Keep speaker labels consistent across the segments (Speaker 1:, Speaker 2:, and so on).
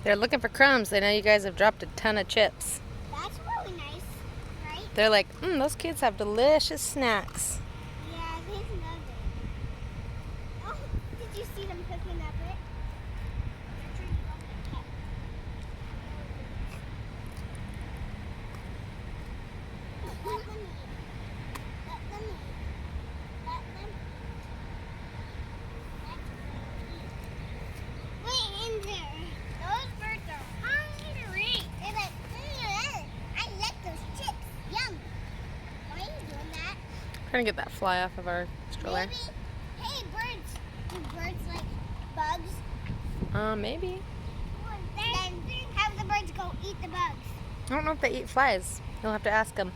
Speaker 1: They're looking for crumbs. They know you guys have dropped a ton of chips.
Speaker 2: That's really nice, right?
Speaker 1: They're like, those kids have delicious snacks.
Speaker 2: Yeah, they love it. Oh, did you see them picking up it? Let them eat. Let them eat. Let them eat. Wait in there. Those birds are hungry. They're like, I like those chips. Yum. Why are you doing that?
Speaker 1: Trying to get that fly off of our stroller.
Speaker 2: Maybe. Hey, birds. Do birds like bugs?
Speaker 1: Maybe.
Speaker 2: Then have the birds go eat the bugs.
Speaker 1: I don't know if they eat flies. You'll have to ask them.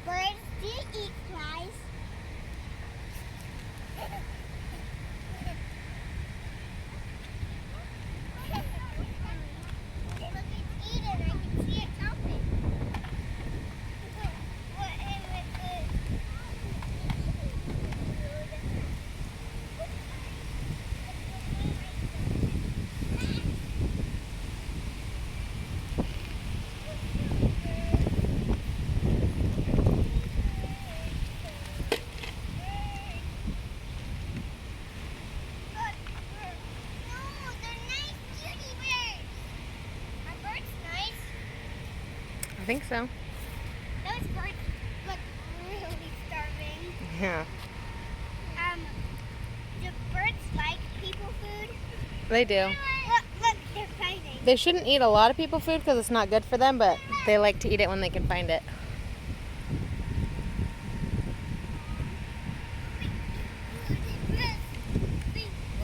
Speaker 2: Birds do eat flies. Look, it's eating. I can see it jumping. What is it? No, they're nice cutie birds. Are birds nice?
Speaker 1: I think so.
Speaker 2: Those birds look really starving.
Speaker 1: Yeah.
Speaker 2: Do birds like people food?
Speaker 1: They do.
Speaker 2: Look, they're fighting.
Speaker 1: They shouldn't eat a lot of people food because it's not good for them, but they like to eat it when they can find it.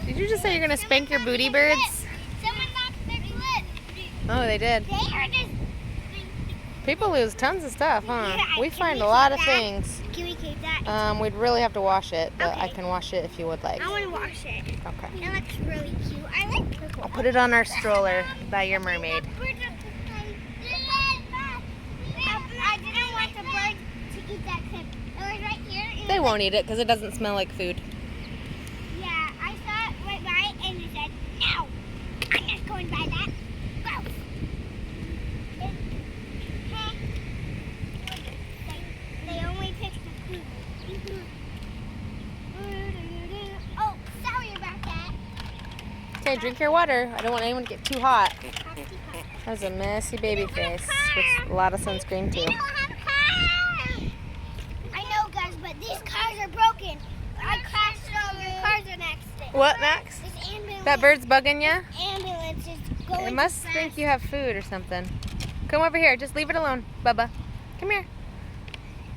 Speaker 1: Did you just say you're going to spank your booty birds?
Speaker 2: Someone lost their clip.
Speaker 1: Oh, they did.
Speaker 2: They are just.
Speaker 1: People lose tons of stuff, huh?
Speaker 2: Yeah,
Speaker 1: We
Speaker 2: can
Speaker 1: find
Speaker 2: we
Speaker 1: a lot
Speaker 2: keep
Speaker 1: of
Speaker 2: that?
Speaker 1: things.
Speaker 2: Can we keep that?
Speaker 1: We'd really have to wash it, but I
Speaker 2: Okay.
Speaker 1: can wash it if you would like.
Speaker 2: I want to wash it.
Speaker 1: Okay.
Speaker 2: It looks really cute. I like purple.
Speaker 1: I'll put it on our stroller by your mermaid.
Speaker 2: I didn't want the bird to eat that clip. It was right here.
Speaker 1: They won't eat it because it doesn't smell like food.
Speaker 2: Yeah, I saw it right by and it said, no, I'm not going by that. Gross. They only picked the food. Oh, sorry about that.
Speaker 1: Okay, drink your water. I don't want anyone to get too hot. That's a messy baby face with a lot of sunscreen
Speaker 2: We
Speaker 1: too.
Speaker 2: don't have a car. I know, guys, but these cars are broken. I crashed over. Cars are next.
Speaker 1: What, Max?
Speaker 2: This ambulance.
Speaker 1: That bird's bugging you?
Speaker 2: Ambulance is going.
Speaker 1: It must
Speaker 2: too
Speaker 1: think
Speaker 2: fast.
Speaker 1: you have food or something. Come over here. Just leave it alone, Bubba. Come here.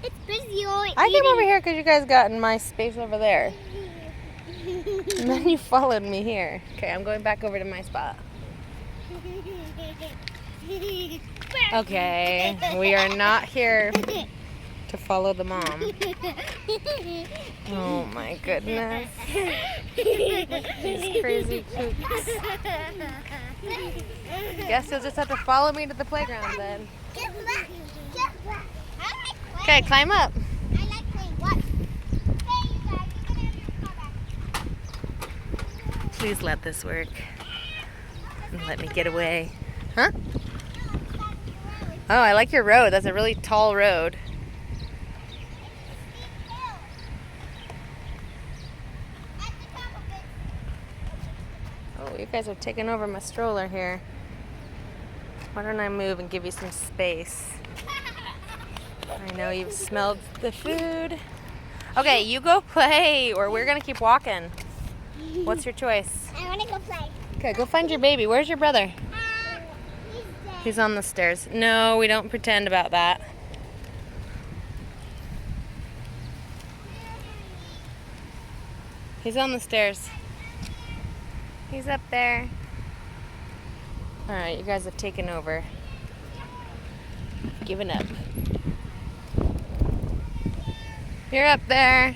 Speaker 2: It's busy only.
Speaker 1: I came over here because you guys got in my space over there. And then you followed me here. Okay, I'm going back over to my spot. Okay, we are not here to follow the mom. Oh my goodness. These crazy kooks. Guess you'll just have to follow me to the playground then.
Speaker 2: Get back. Get back. I like
Speaker 1: Okay, climb up.
Speaker 2: I like playing. What? Hey, you guys, you can have your car back.
Speaker 1: Please let this work. And let me get away. Huh? Oh, I like your road. That's a really tall road. Oh, you guys are taking over my stroller here. Why don't I move and give you some space? I know you've smelled the food. Okay, you go play or we're gonna keep walking. What's your choice?
Speaker 2: I want to go play.
Speaker 1: Okay, go find your baby. Where's your brother?
Speaker 2: He's dead.
Speaker 1: He's on the stairs. No, we don't pretend about that. He's on the stairs. He's up there. All right, you guys have taken over. Given up. You're up there.